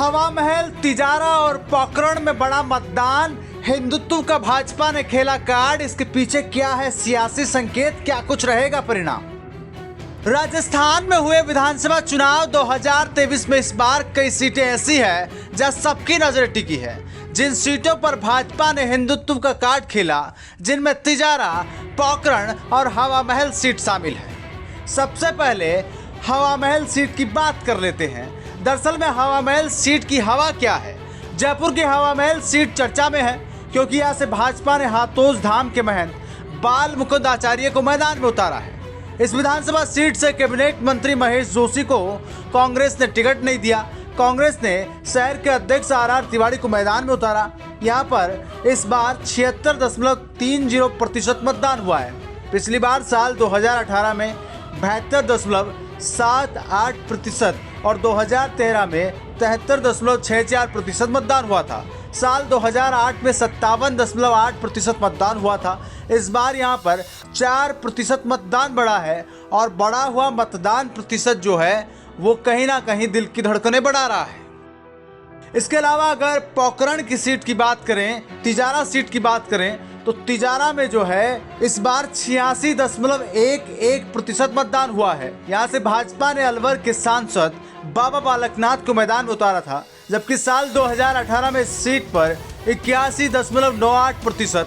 हवा महल, तिजारा और पोखरण में बड़ा मतदान, हिंदुत्व का भाजपा ने खेला कार्ड। इसके पीछे क्या है सियासी संकेत, क्या कुछ रहेगा परिणाम? राजस्थान में हुए विधानसभा चुनाव 2023 में इस बार कई सीटें ऐसी है जहां सबकी नजर टिकी है। जिन सीटों पर भाजपा ने हिंदुत्व का कार्ड खेला, जिनमें तिजारा, पोखरण और हवा महल सीट शामिल है। सबसे पहले हवा महल सीट की बात कर लेते हैं। दरअसल में हवा महल सीट की हवा क्या है? जयपुर की हवा महल सीट चर्चा में है क्योंकि यहाँ से भाजपा ने हाथोस धाम के महंत बाल मुकुंद आचार्य को मैदान में उतारा है। इस विधानसभा सीट से कैबिनेट मंत्री महेश जोशी को कांग्रेस ने टिकट नहीं दिया। कांग्रेस ने शहर के अध्यक्ष आर तिवारी को मैदान में उतारा। यहाँ पर इस बार 76.30% मतदान हुआ है। पिछली बार साल 2018 में 72.78% और 2013 में 73.64% मतदान हुआ था। साल 2008 में 57.8% मतदान हुआ था। इस बार यहाँ पर 4% मतदान बढ़ा है और बढ़ा हुआ मतदान प्रतिशत जो है वो कहीं ना कहीं दिल की धड़कनें बढ़ा रहा है। इसके अलावा अगर पोखरण की सीट की बात करें, तिजारा सीट की बात करें, तो तिजारा में जो है इस बार 86.11% मतदान हुआ है। यहाँ से भाजपा ने अलवर के सांसद बाबा बालकनाथ को मैदान में उतारा था, जबकि साल 2018 में इस सीट पर 81.98%,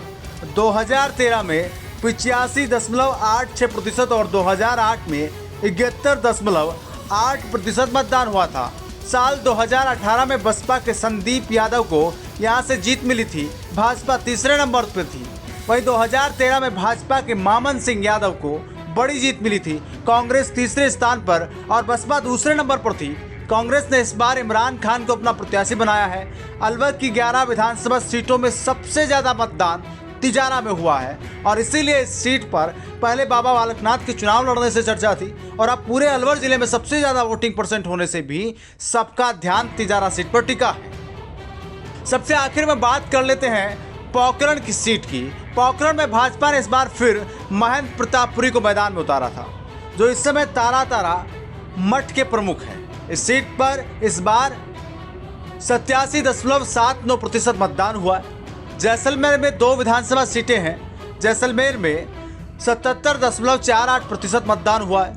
2013 में 85.86% और 2008 में 71.8% मतदान हुआ था। साल 2018 में बसपा के संदीप यादव को यहां से जीत मिली थी, भाजपा तीसरे नंबर पर थी। वहीं 2013 में भाजपा के मामन सिंह यादव को बड़ी जीत मिली थी, कांग्रेस तीसरे स्थान पर और बसपा दूसरे नंबर पर थी। कांग्रेस ने इस बार इमरान खान को अपना प्रत्याशी बनाया है। अलवर की 11 विधानसभा सीटों में सबसे ज्यादा मतदान तिजारा में हुआ है और इसीलिए इस सीट पर पहले बाबा बालकनाथ के चुनाव लड़ने से चर्चा थी और अब पूरे अलवर जिले में सबसे ज्यादा वोटिंग परसेंट होने से भी सबका ध्यान तिजारा सीट पर टिका है। सबसे आखिर में बात कर लेते हैं पोखरण की सीट की। पोखरण में भाजपा ने इस बार फिर महंत प्रतापपुरी को मैदान में उतारा था, जो इस समय तारा मठ के प्रमुख हैं। इस सीट पर इस बार 87.79% मतदान हुआ है। जैसलमेर में 2 विधानसभा सीटें हैं। जैसलमेर में 77.48% मतदान हुआ है।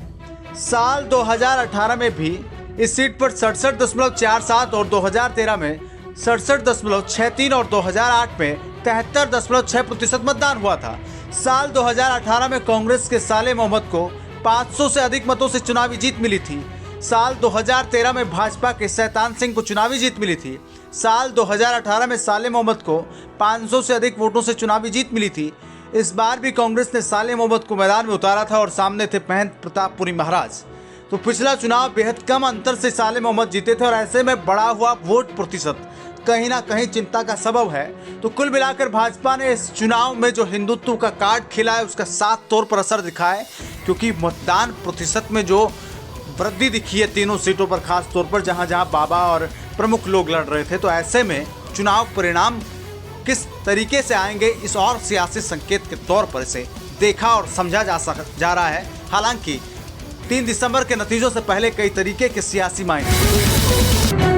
साल 2018 में भी इस सीट पर 67.47 और 2013 में 67.63 और 2008 में 73.6% मतदान हुआ था। साल 2018 में कांग्रेस के साले मोहम्मद को 500 से अधिक मतों से चुनावी जीत मिली थी। साल 2013 में भाजपा के शैतान सिंह को चुनावी जीत मिली थी। साल 2018 में साले मोहम्मद को 500 से अधिक वोटों से चुनावी जीत मिली थी। इस बार भी कांग्रेस ने साले मोहम्मद को मैदान में उतारा था और सामने थे महंत प्रतापपुरी महाराज। तो पिछला चुनाव बेहद कम अंतर से साले मोहम्मद जीते थे और ऐसे में बढ़ा हुआ वोट प्रतिशत कहीं ना कहीं चिंता का सबब है। तो कुल मिलाकर भाजपा ने इस चुनाव में जो हिंदुत्व का कार्ड खेला है उसका साफ तौर पर असर दिखा है, क्योंकि मतदान प्रतिशत में जो वृद्धि दिखी है तीनों सीटों पर, खास तौर पर जहां जहां बाबा और प्रमुख लोग लड़ रहे थे। तो ऐसे में चुनाव परिणाम किस तरीके से आएंगे, इस और सियासी संकेत के तौर पर इसे देखा और समझा जा रहा है। हालांकि 3 दिसंबर के नतीजों से पहले कई तरीके के सियासी मायने